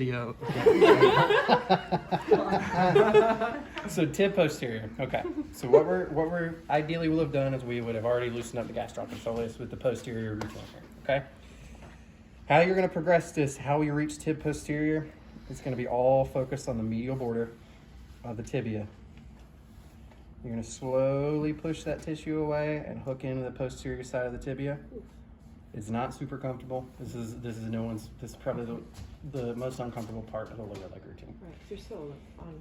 Video. So tib posterior. Okay. So what we're ideally will have done is we would have already loosened up the gastroc and soleus with the posterior routine here. Okay. How you're going to progress this, how we reach tib posterior, it's going to be all focused on the medial border of the tibia. You're going to slowly push that tissue away and hook into the posterior side of the tibia. It's not super comfortable. This is probably the most uncomfortable part of the lower leg routine. Right, you're still on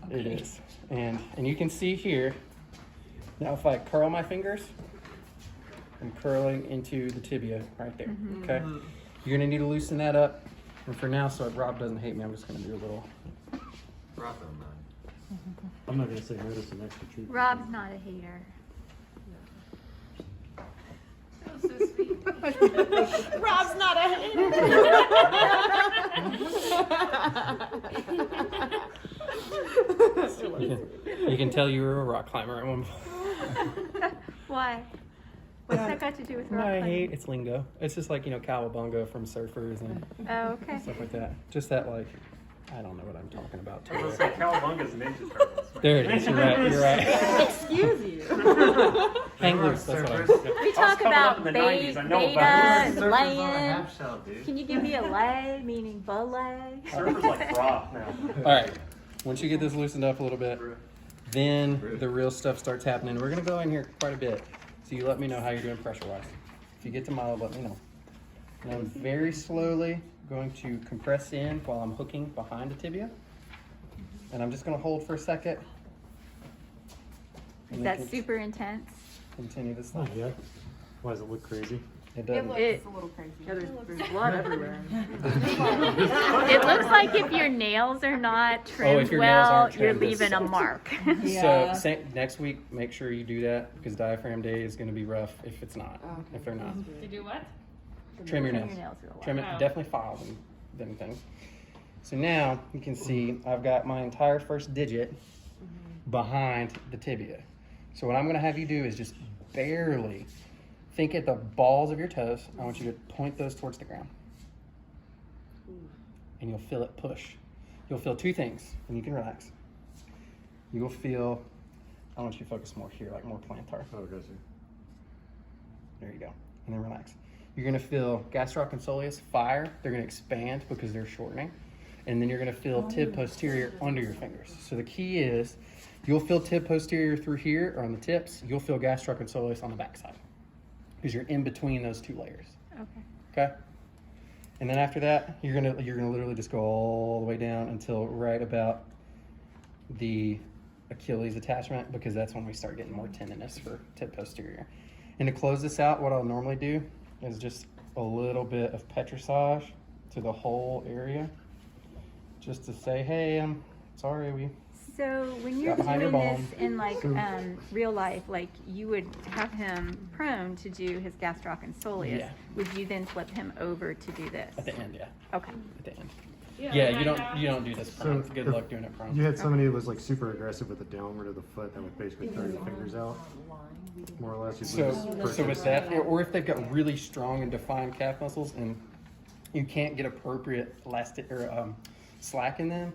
bone. It is. And you can see here, now if I curl my fingers, I'm curling into the tibia right there, okay? You're gonna need to loosen that up. And for now, so Rob doesn't hate me, I'm just gonna do a little. Rob don't mind. I'm not gonna say no to some extra treatment. Rob's not a hater. Rob's not a hater. You can tell you were a rock climber at one point. Why? What's that got to do with No, rock I climbing? hate, it's lingo. It's just like, cowabunga from surfers and Oh, okay. stuff like that. Just that like, I don't know what I'm talking about. I was gonna say Cowabunga's Ninja Turtles. There it is, you're right. Excuse you. Hang loose, that's what I'm We talk coming up about in the 90s, I know beta about and Surfers on a laying. half shell, dude. Can you give me a lay, meaning belay? Surfers like rock now. All right, once you get this loosened up a little bit, then the real stuff starts happening. We're gonna go in here quite a bit, so you let me know how you're doing pressure-wise. If you get to mild, let me know. And I'm very slowly going to compress in while I'm hooking behind the tibia. And I'm just gonna hold for a second. Is And that then super intense? continue this Oh, line. yeah. Why does it look crazy? It doesn't. It, a little crazy. Yeah, there's blood everywhere. it looks like if your nails are not trimmed if your nails well, aren't you're trimmed, it's- leaving a mark. Yeah. So next week, make sure you do that because diaphragm day is gonna be rough if it's not, Oh, okay. if they're not. To do what? Trim your nails. are a lot. Trim it, Oh. definitely file them things. So now you can see I've got my entire first digit behind the tibia. So what I'm gonna have you do is just barely think at the balls of your toes. I want you to point those towards the ground. And you'll feel it push. You'll feel two things, and you can relax. You will feel, I want you to focus more here, like more plantar. Oh, gotcha. There you go. And then relax. You're gonna feel gastroc and soleus fire. They're gonna expand because they're shortening. And then you're gonna feel tib posterior under your fingers. So the key is you'll feel tib posterior through here or on the tips. You'll feel gastroc and soleus on the backside because you're in between those two layers. Okay. Okay? And then after that, you're gonna literally just go all the way down until right about the Achilles attachment because that's when we start getting more tendinous for tib posterior. And to close this out, what I'll normally do is just a little bit of petrissage to the whole area just to say, hey, I'm sorry, we So when you're Got behind your doing bone. this in like real life, like you would have him prone to do his gastroc and soleus. Yeah. Would you then flip him over to do this? at the end, yeah, Okay. at the end. Yeah, Yeah, you don't do this prone. So Good if luck doing it prone. You had somebody who was like super aggressive with the downward of the foot that would basically throw your fingers out, more or less. You'd So, lose so with purchase. that, or if they've got really strong and defined calf muscles and you can't get appropriate elastic or slack in them,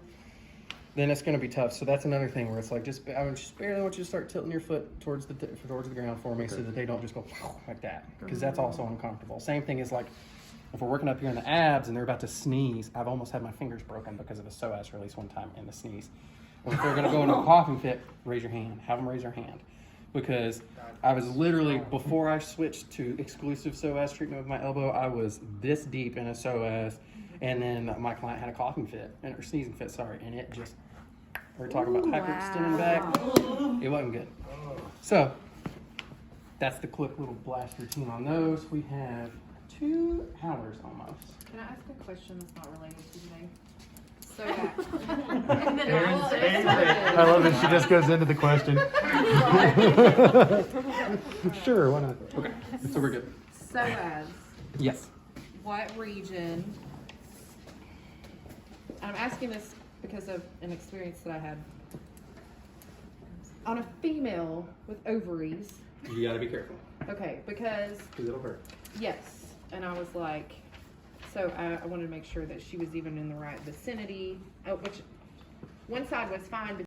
then it's going to be tough. So that's another thing where it's like I would just barely want you to start tilting your foot towards the ground for me, so that they don't just go like that, because that's also uncomfortable. Same thing is like if we're working up here in the abs and they're about to sneeze. I've almost had my fingers broken because of a psoas release one time in the sneeze. Or if they're going to go into a coughing fit, raise your hand. Have them raise their hand. Because I was literally, before I switched to exclusive psoas treatment with my elbow, I was this deep in a psoas, and then my client had a coughing fit, or sneezing fit, sorry, and it just, we're talking about hyperextending back. It wasn't good. So, that's the quick little blast routine on those. We have 2 hours almost. Can I ask a question that's not related to today? So, I love it. She just goes into the question. Sure, why not? Okay, so we're good. psoas, Yes. what region? I'm asking this because of an experience that I had on a female with ovaries. You gotta be careful, Okay, because because it'll hurt. yes, and I was like, So I wanted to make sure that she was even in the right vicinity, which one side was fine, but